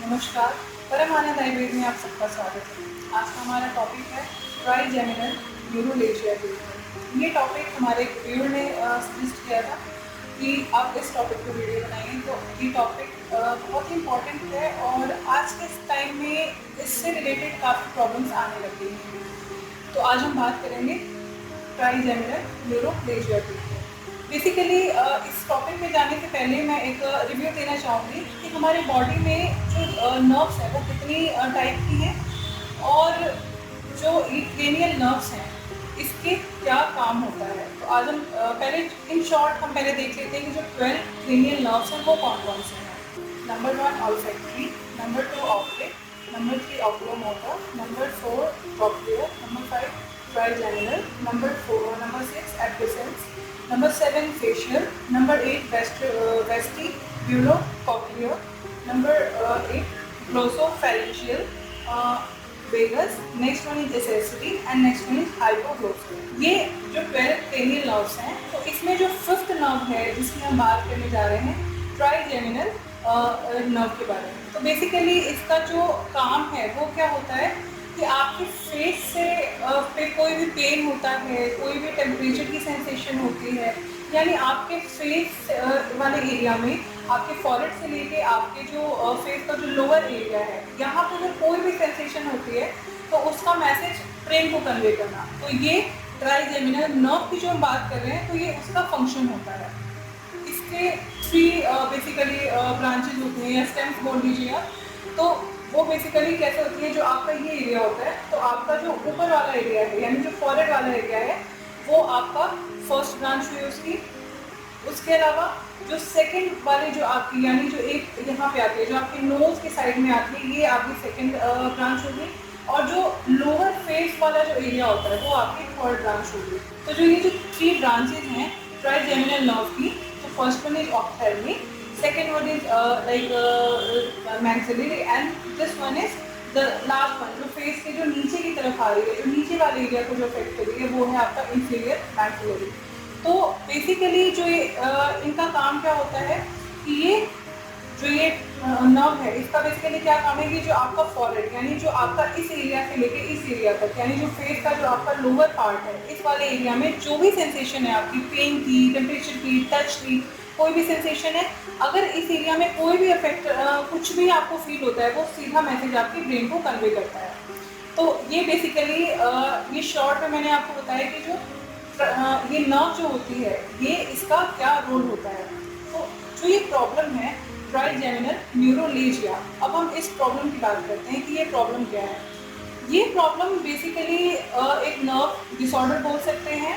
नमस्कार, परम आनंद आयुर्वेद में आप सबका स्वागत है। आज का हमारा टॉपिक है ट्राइजेमिनल न्यूरोलेशिया के ऊपर। ये टॉपिक हमारे एक व्यूअर ने सजेस्ट किया था कि आप इस टॉपिक पर वीडियो बनाइए, तो ये टॉपिक बहुत ही इम्पोर्टेंट है और आज के टाइम में इससे रिलेटेड काफ़ी प्रॉब्लम्स आने लग गई हैं। तो आज हम बात करेंगे ट्राइजेमिनल न्यूरोलेशिया के ऊपर। बेसिकली इस टॉपिक में जाने से पहले मैं एक रिव्यू देना चाहूँगी कि हमारे बॉडी में जो नर्व्स हैं वो कितनी टाइप की हैं और जो क्रेनियल नर्व्स हैं इसके क्या काम होता है। तो आज हम पहले इन शॉर्ट हम पहले देख लेते हैं कि जो 12 क्रेनियल नर्व्स हैं वो कौन कौन से हैं। Number 1 olfactory, number 2 optic, number 3 oculomotor, number 4 cochlear, number 5 trigeminal, number 6 abducens, number 7 facial, number 8 vestibulocochlear, number 8 glossopharyngeal vagus, next one is एसेसिटी and next one is hypoglossus. ये जो 12 क्रेनियल नर्व्स हैं, तो इसमें जो फिफ्थ नर्व है जिसकी हम बात करने जा रहे हैं ट्राइजेमिनल नर्व के बारे में। तो बेसिकली इसका जो काम है वो क्या होता है कि आपके फेस से पे कोई भी पेन होता है, कोई भी टेम्परेचर की सेंसेशन होती है, यानी आपके फेस वाले एरिया में आपके फॉरहेड से लेके आपके जो फेस का जो लोअर एरिया है यहाँ पे अगर कोई भी सेंसेशन होती है तो उसका मैसेज ब्रेन को कन्वे करना। तो ये ट्राइजेमिनल नर्व की जो हम बात कर रहे हैं तो ये उसका फंक्शन होता है। इसके 3 बेसिकली ब्रांचेज होती हैं या स्टेम्स बोल लीजिए आप। तो वो बेसिकली कैसे होती है, जो आपका ये एरिया होता है तो आपका जो ऊपर वाला एरिया है यानी जो फॉरहेड वाला एरिया है वो आपका फर्स्ट ब्रांच हुई उसकी। उसके अलावा जो सेकंड वाली जो आपकी यानी जो एक यहाँ पे आती है जो आपकी नोज के साइड में आती है ये आपकी सेकंड ब्रांच होगी, और जो लोअर फेस वाला जो एरिया होता है वो आपकी थर्ड ब्रांच होगी। तो जो ये जो 3 ब्रांचेज हैं ट्राइजेमिनल नर्व की, तो first one is ophthalmic, second one is maxillary and this one is the last one जो फेस के जो नीचे की तरफ आ रही है, जो नीचे वाले एरिया को जो अफेक्ट कर रही है वो है आपका इंफीरियर मैक्सिलरी। तो बेसिकली जो ये इनका काम क्या होता है कि ये जो ये नर्व है इसका बेसिकली क्या काम है कि जो आपका फॉरहेड यानी जो आपका इस एरिया से लेके इस एरिया तक यानी जो फेस का जो आपका लोअर पार्ट है इस वाले एरिया में जो भी सेंसेशन है आपकी पेन की, टेम्परेचर की, टच की, कोई भी सेंसेशन है, अगर इस एरिया में कोई भी इफेक्ट कुछ भी आपको फील होता है वो सीधा मैसेज आपके ब्रेन को कन्वे करता है। तो ये बेसिकली ये शॉर्ट में मैंने आपको बताया कि जो ये नर्व जो होती है ये इसका क्या रोल होता है। तो जो ये प्रॉब्लम है ट्राइजेमिनल न्यूरोलेशिया, अब हम इस प्रॉब्लम की बात करते हैं कि ये प्रॉब्लम क्या है। ये प्रॉब्लम बेसिकली एक नर्व डिसऑर्डर बोल सकते हैं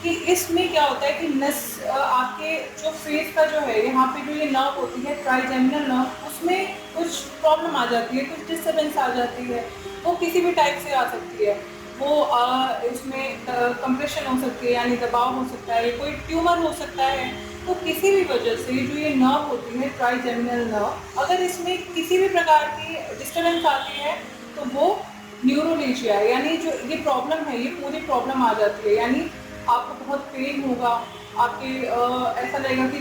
कि इसमें क्या होता है कि नस आपके जो फेस का जो है यहाँ पे जो ये नर्व होती है ट्राइजेमिनल नर्व उसमें कुछ प्रॉब्लम आ जाती है, कुछ डिस्टर्बेंस आ जाती है। वो किसी भी टाइप से आ सकती है, वो इसमें कंप्रेशन हो सकती है यानी दबाव हो सकता है, कोई ट्यूमर हो सकता है। तो किसी भी वजह से जो ये नर्व होती है ट्राइजेमिनल नर्व अगर इसमें किसी भी प्रकार की डिस्टर्बेंस आती है तो वो न्यूरोलेशिया यानी जो ये प्रॉब्लम है ये पूरी प्रॉब्लम आ जाती है। यानी आपको बहुत पेन होगा, आपके ऐसा लगेगा कि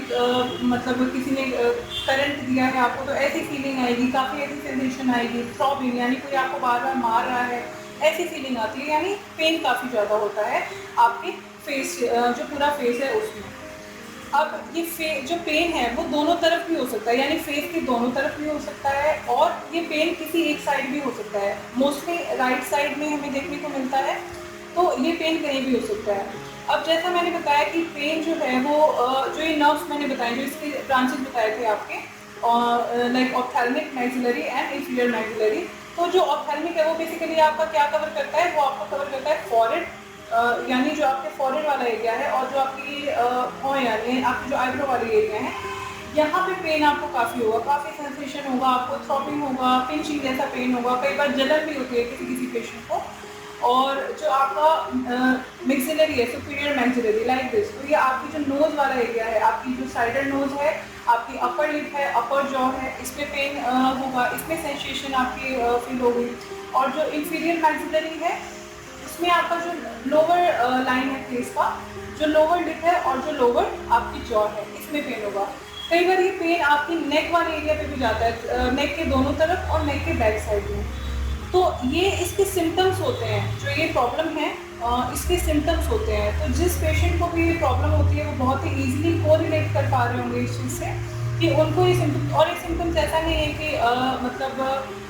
मतलब किसी ने करंट दिया है आपको, तो ऐसी फीलिंग आएगी, काफ़ी ऐसी सेंसेशन आएगी, थ्रॉबिंग यानी कोई आपको बार बार मार रहा है ऐसी फीलिंग आती है, यानी पेन काफ़ी ज़्यादा होता है आपके फेस जो पूरा फेस है उसमें। अब ये जो पेन है वो दोनों तरफ भी हो सकता है यानी फेस के दोनों तरफ भी हो सकता है और ये पेन किसी एक साइड भी हो सकता है। मोस्टली राइट साइड में हमें देखने को मिलता है, तो ये पेन कहीं भी हो सकता है। अब जैसा मैंने बताया कि पेन जो है वो जो ये नर्व्स मैंने बताए जो इसके ब्रांचेस बताए थे आपके like ophthalmic, maxillary and inferior maxillary. तो जो ऑप्थेल्मिक है वो बेसिकली आपका क्या कवर करता है, वो आपका कवर करता है फॉरहेड यानी जो आपके फॉरहेड वाला एरिया है और जो आपकी भौं यानी आपकी जो आईब्रो वाली एरिया है यहाँ पे पेन आपको काफ़ी होगा, काफ़ी सेंसेशन होगा, आपको थ्रॉपिंग होगा, पिंचिंग जैसा पेन होगा, कई बार जलन भी होती है किसी किसी पेशेंट को। और जो आपका मैक्सिलरी है सुपीरियर मैक्सिलरी लाइक दिस, तो ये आपकी जो नोज़ वाला एरिया है, आपकी जो साइडर नोज़ है, आपकी अपर लिप है, अपर जॉ है, इसमें पेन होगा, इसमें सेंसेशन आपकी फील होगी। और जो इंफीरियर मैक्सिलरी है इसमें आपका जो लोअर लाइन है फेस का, जो लोअर लिप है और जो लोअर आपकी जॉ है इसमें पेन होगा। कई बार ये पेन आपकी नेक वाले एरिया पे भी जाता है, नेक के दोनों तरफ और नेक के बैक साइड में। तो ये इसके सिम्पटम्स होते हैं, जो ये प्रॉब्लम है इसके सिम्पटम्स होते हैं। तो जिस पेशेंट को भी ये प्रॉब्लम होती है वो बहुत ही ईज़िली कोरिलेट कर पा रहे होंगे इस चीज़ से कि उनको ये सिम्पटम्स, और ये सिम्पटम्स ऐसा नहीं है कि मतलब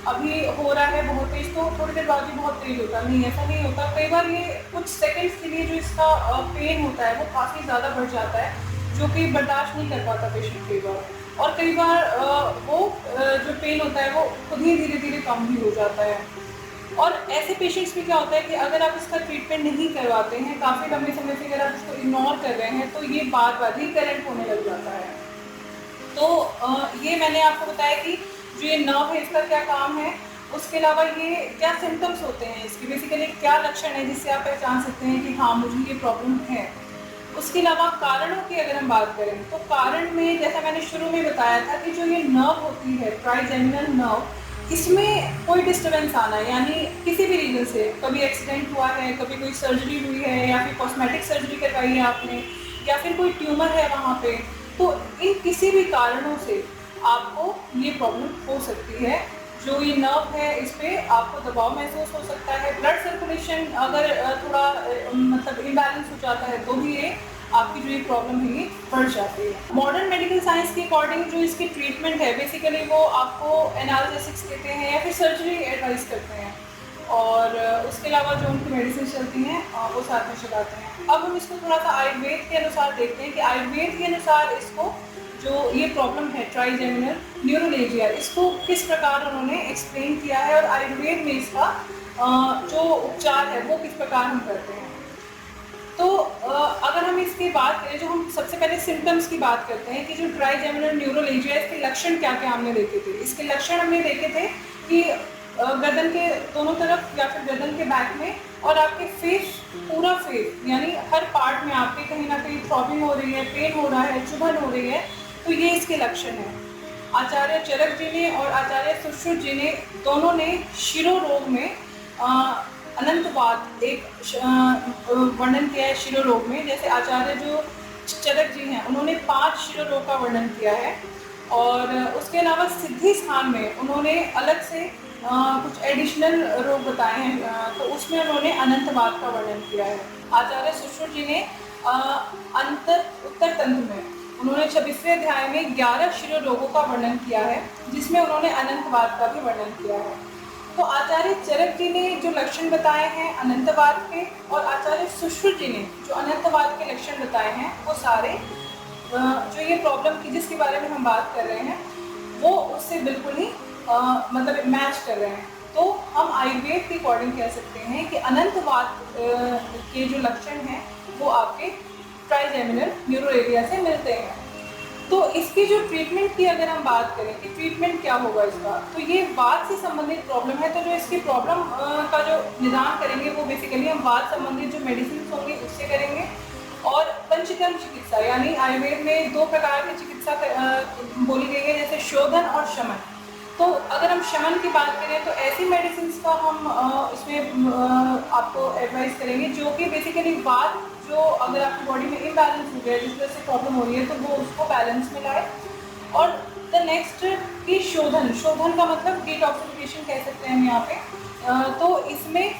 अभी हो रहा है बहुत तेज़ तो थोड़ी देर बाद ही बहुत तेज़ होता है, नहीं ऐसा नहीं होता। कई बार ये कुछ सेकंड्स के लिए जो इसका पेन होता है वो काफ़ी ज़्यादा बढ़ जाता है, जो कि बर्दाश्त नहीं कर पाता पेशेंट कई बार। और कई बार जो पेन होता है वो खुद ही धीरे-धीरे कम भी हो जाता है। और ऐसे पेशेंट्स में क्या होता है कि अगर आप इसका ट्रीटमेंट नहीं करवाते हैं, काफ़ी लंबे समय से अगर आप इसको इग्नोर कर रहे हैं, तो ये बार-बार रिकरेंट होने लग जाता है। तो ये मैंने आपको बताया कि जो ये नर्व है इसका क्या काम है, उसके अलावा ये क्या सिम्पटम्स होते हैं इसके, बेसिकली क्या लक्षण है जिससे आप पहचान सकते हैं कि हाँ, मुझे ये प्रॉब्लम है। उसके अलावा कारणों की अगर हम बात करें तो कारण में जैसा मैंने शुरू में बताया था कि जो ये नर्व होती है ट्राइजेमिनल नर्व, इसमें कोई डिस्टर्बेंस आना है, यानी किसी भी रीज़न से, कभी एक्सीडेंट हुआ है, कभी कोई सर्जरी हुई है या फिर कॉस्मेटिक सर्जरी करवाई है आपने, या फिर कोई ट्यूमर है वहाँ पे, तो इन किसी भी कारणों से आपको ये प्रॉब्लम हो सकती है। जो ये नर्व है इस पे आपको दबाव महसूस हो सकता है, ब्लड सर्कुलेशन अगर थोड़ा मतलब इम्बैलेंस हो जाता है तो भी ये आपकी जो ये प्रॉब्लम है ये बढ़ जाती है। मॉडर्न मेडिकल साइंस के अकॉर्डिंग जो इसकी ट्रीटमेंट है बेसिकली वो आपको एनाल्जेसिक्स देते हैं या फिर सर्जरी एडवाइस करते हैं, और उसके अलावा जो उनकी मेडिसिन चलती हैं वो साथ में चलाते हैं। अब हम इसको थोड़ा सा आयुर्वेद के अनुसार देखते हैं कि आयुर्वेद के अनुसार इसको जो ये प्रॉब्लम है ट्राइजेमिनल न्यूरोलेजिया, इसको किस प्रकार उन्होंने एक्सप्लेन किया है और आयुर्वेद में इसका जो उपचार है वो किस प्रकार हम करते हैं। तो अगर हम इसकी बात करें, जो हम सबसे पहले सिम्टम्स की बात करते हैं कि जो ट्राइजेमिनल न्यूरोलेजिया इसके लक्षण क्या क्या हमने देखे थे। इसके लक्षण हमने देखे थे कि गर्दन के दोनों तरफ या फिर गर्दन के बैक में और आपके फेस, पूरा फेस यानी हर पार्ट में आपके कहीं ना कहीं थ्रॉबिंग हो रही है, पेन हो रहा है, चुभन हो रही है, तो ये इसके लक्षण हैं। आचार्य चरक जी ने और आचार्य सुश्रुत जी ने दोनों ने शिरो रोग में अनंतवाद एक वर्णन किया है शिरो रोग में। जैसे आचार्य जो चरक जी हैं उन्होंने 5 शिरो रोग का वर्णन किया है, और उसके अलावा सिद्धि स्थान में उन्होंने अलग से कुछ एडिशनल रोग बताए हैं, तो उसमें उन्होंने अनंतवाद का वर्णन किया है। आचार्य सुश्रुत जी ने उत्तर तंत्र में उन्होंने 26वें अध्याय में 11 शिरो रोगों का वर्णन किया है, जिसमें उन्होंने अनंतवाद का भी वर्णन किया है। तो आचार्य चरक जी ने जो लक्षण बताए हैं अनंतवाद के, और आचार्य सुश्रुत जी ने जो अनंतवाद के लक्षण बताए हैं, वो सारे जो ये प्रॉब्लम की जिसके बारे में हम बात कर रहे हैं वो उससे बिल्कुल ही मतलब मैच कर रहे हैं। तो हम आयुर्वेद के अकॉर्डिंग कह सकते हैं कि अनंतवाद के जो लक्षण हैं वो आपके ट्राइजेमिनल न्यूरोलेजिया से मिलते हैं। तो इसकी जो ट्रीटमेंट की अगर हम बात करें कि ट्रीटमेंट क्या होगा इसका, तो ये वात से संबंधित प्रॉब्लम है, तो जो इसकी प्रॉब्लम का जो निदान करेंगे वो बेसिकली हम वात संबंधित जो मेडिसिन होंगी उससे करेंगे। और पंचकर्म चिकित्सा यानी आयुर्वेद में 2 प्रकार की चिकित्सा बोली गई है, जैसे शोधन और शमन। तो अगर हम शमन की बात करें तो ऐसी मेडिसिन का हम इसमें आपको एडवाइस करेंगे जो कि बेसिकली वात जो अगर आपकी बॉडी में इम्बैलेंस हो गया जिस वजह से प्रॉब्लम हो रही है तो वो उसको बैलेंस में लाए। और द नेक्स्ट की शोधन का मतलब डिटॉक्सिफिकेशन कह सकते हैं हम यहाँ पे। तो इसमें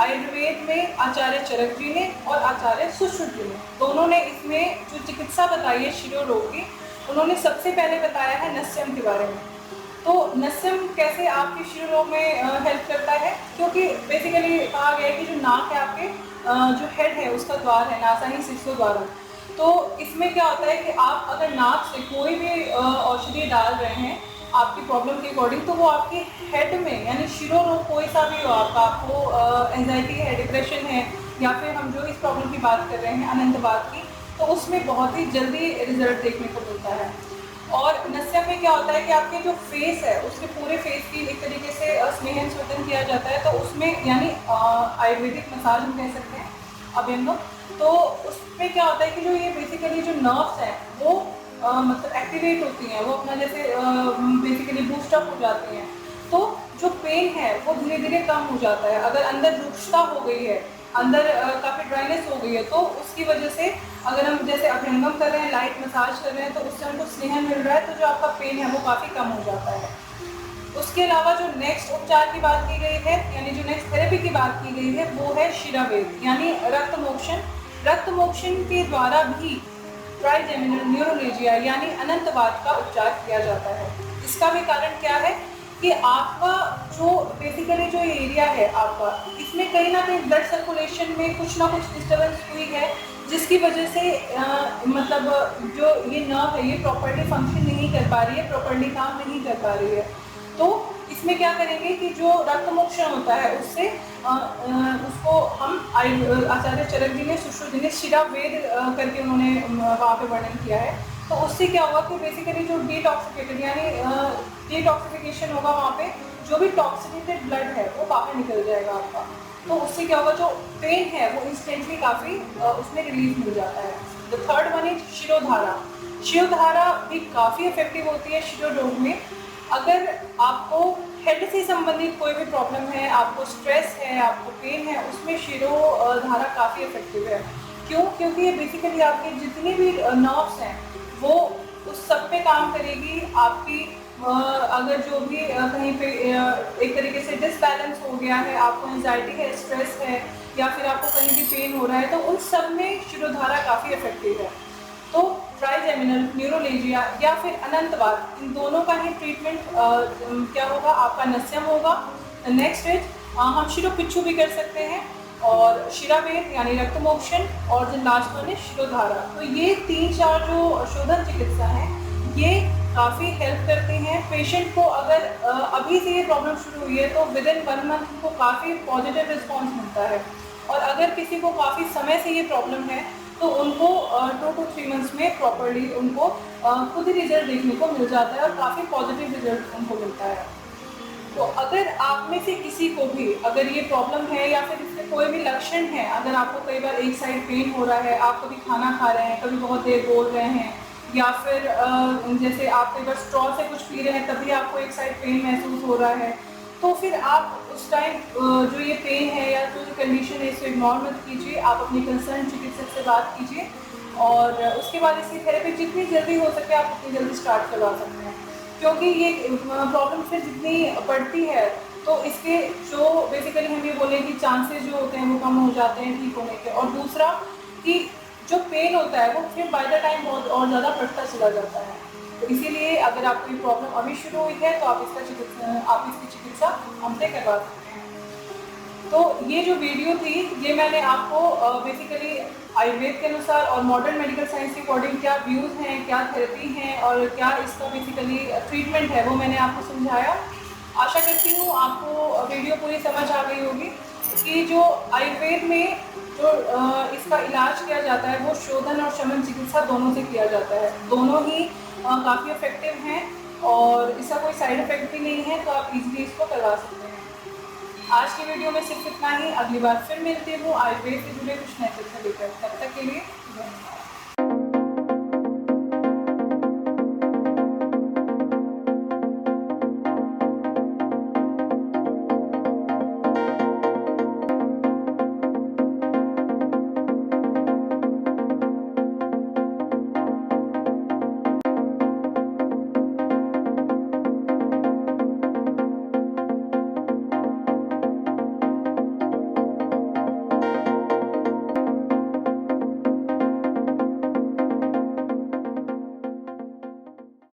आयुर्वेद में आचार्य चरक जी ने और आचार्य सुश्रुत जी ने दोनों ने इसमें जो चिकित्सा बताई है शिरो रोग की, उन्होंने सबसे पहले बताया है नस्यम के बारे में। तो नस्यम कैसे आपके शिरो रोग में हेल्प करता है, क्योंकि बेसिकली कहा गया है कि जो नाक है आपके जो हेड है उसका द्वार है नासाही शिश्नो द्वारा। तो इसमें क्या होता है कि आप अगर नाक से कोई भी औषधि डाल रहे हैं आपकी प्रॉब्लम के अकॉर्डिंग, तो वो आपके हेड में यानी शिरो रोग कोई सा भी हो आपको एंजाइटी है, डिप्रेशन है, या फिर हम जो इस प्रॉब्लम की बात कर रहे हैं अनंतवाद की, तो उसमें बहुत ही जल्दी रिजल्ट देखने को मिलता है। और नस्यम में क्या होता है कि आपके जो फेस है उसके पूरे फेस की एक तरीके से स्नेहन शोधन किया जाता है, तो उसमें यानी आयुर्वेदिक मसाज हम कह सकते हैं अभ्यंगम। तो उसमें क्या होता है कि जो ये बेसिकली जो नर्व्स हैं वो मतलब एक्टिवेट होती हैं, वो अपना जैसे बेसिकली बूस्ट अप हो जाती हैं, तो जो पेन है वो धीरे धीरे कम हो जाता है। अगर अंदर रुक्षता हो गई है अंदर काफ़ी ड्राइनेस हो गई है, तो उसकी वजह से अगर हम जैसे अभ्यंगम कर रहे हैं, लाइट मसाज कर रहे हैं, तो उससे हमको स्नेह मिल रहा है, तो जो आपका पेन है वो काफ़ी कम हो जाता है। उसके अलावा जो नेक्स्ट उपचार की बात की गई है, यानी जो नेक्स्ट थेरेपी की बात की गई है, वो है शिरावेद यानी रक्त मोक्षण। रक्त मोक्षण के द्वारा भी ट्राइजेमिनल न्यूरोलेजिया यानी अनंतवात का उपचार किया जाता है। इसका भी कारण क्या है कि आपका जो बेसिकली जो एरिया है आपका, इसमें कहीं ना कहीं ब्लड सर्कुलेशन में कुछ ना कुछ डिस्टर्बेंस हुई है, जिसकी वजह से मतलब जो ये नर्व है ये प्रॉपर्ली फंक्शन नहीं कर पा रही है, प्रॉपर्ली काम नहीं कर पा रही है। तो इसमें क्या करेंगे कि जो रक्त मोक्षण होता है उससे उसको हम आचार्य चरक जी ने, सुश्रुत जी ने शिरावेद करके उन्होंने वहाँ पे वर्णन किया है। तो उससे क्या होगा कि बेसिकली जो डिटॉक्सिफिकेटेड यानी डिटॉक्सिफिकेशन होगा, वहाँ पे जो भी टॉक्सिकेटेड ब्लड है वो बाहर निकल जाएगा आपका। तो उससे क्या होगा, जो पेन है वो इंस्टेंटली काफ़ी उसमें रिलीफ मिल जाता है। The third one is shirodhara. Shirodhara भी काफ़ी इफेक्टिव होती है शिरोरोग में। अगर आपको हेड से संबंधित कोई भी प्रॉब्लम है, आपको स्ट्रेस है, आपको पेन है, उसमें शिरोधारा काफ़ी इफेक्टिव है। क्यों? क्योंकि ये बेसिकली आपके जितने भी नर्व्स हैं वो उस सब पे काम करेगी। आपकी अगर जो भी कहीं पे एक तरीके से डिसबैलेंस हो गया है, आपको एंजाइटी है, स्ट्रेस है, या फिर आपको कहीं भी पेन हो रहा है, तो उन सब में शिरोधारा काफ़ी इफेक्टिव है। तो ट्राइजेमिनल न्यूरोलेजिया या फिर अनंतवात, इन दोनों का ही ट्रीटमेंट क्या होगा, आपका नस्यम होगा। नेक्स्ट इज हम शिरोपिच्छू भी कर सकते हैं, और शिरावेद यानी रक्त मोक्षण, और जो लास्ट वन है शिरोधारा। तो ये 3-4 जो शोधन चिकित्सा हैं ये काफ़ी हेल्प करते हैं पेशेंट को। अगर अभी से ये प्रॉब्लम शुरू हुई है तो विद इन 1 मंथ उनको काफ़ी पॉजिटिव रिस्पॉन्स मिलता है, और अगर किसी को काफ़ी समय से ये प्रॉब्लम है तो उनको 2 to 3 मंथ्स में प्रॉपरली उनको खुद ही रिजल्ट देखने को मिल जाता है, और काफ़ी पॉजिटिव रिजल्ट उनको मिलता है। तो अगर आप में से किसी को भी अगर ये प्रॉब्लम है, या फिर इसके कोई भी लक्षण है, अगर आपको कई बार एक साइड पेन हो रहा है, आप कभी खाना खा रहे हैं, कभी बहुत देर बोल रहे हैं, या फिर जैसे आप कई बार स्ट्रॉ से कुछ पी रहे हैं तभी आपको एक साइड पेन महसूस हो रहा है, तो फिर आप उस टाइम जो ये पेन है या जो कंडीशन है इसे इग्नोर मत कीजिए। आप अपनी कंसर्न चिकित्सक से बात कीजिए, और उसके बाद इसकी थेरेपी जितनी जल्दी हो सके आप उतनी जल्दी स्टार्ट करवा सकते हैं, क्योंकि ये प्रॉब्लम फिर जितनी बढ़ती है तो इसके जो बेसिकली हम ये बोलें कि चांसेस जो होते हैं वो कम हो जाते हैं ठीक होने के। और दूसरा कि जो पेन होता है वो फिर बाय द टाइम बहुत और ज़्यादा बढ़ता चला जाता है। तो इसीलिए अगर आपको ये प्रॉब्लम अभी शुरू हुई है तो आप इसकी चिकित्सा हमसे करवा सकते हैं। तो ये जो वीडियो थी ये मैंने आपको बेसिकली आयुर्वेद के अनुसार और मॉडर्न मेडिकल साइंस के अकॉर्डिंग क्या व्यूज़ हैं, क्या थेरेपी हैं, और क्या इसका बेसिकली ट्रीटमेंट है वो मैंने आपको समझाया। आशा करती हूँ आपको वीडियो पूरी समझ आ गई होगी कि जो आयुर्वेद में जो इसका इलाज किया जाता है वो शोधन और शमन चिकित्सा दोनों से किया जाता है। दोनों ही काफ़ी इफेक्टिव हैं, और इसका कोई साइड इफेक्ट भी नहीं है, तो आप इजीली इसको करवा सकते हैं। आज की वीडियो में सिर्फ इतना ही। अगली बार फिर मिलती हूँ आयुर्वेद से जुड़े कुछ नए तथ्य लेकर। तब तक के लिए धन्यवाद।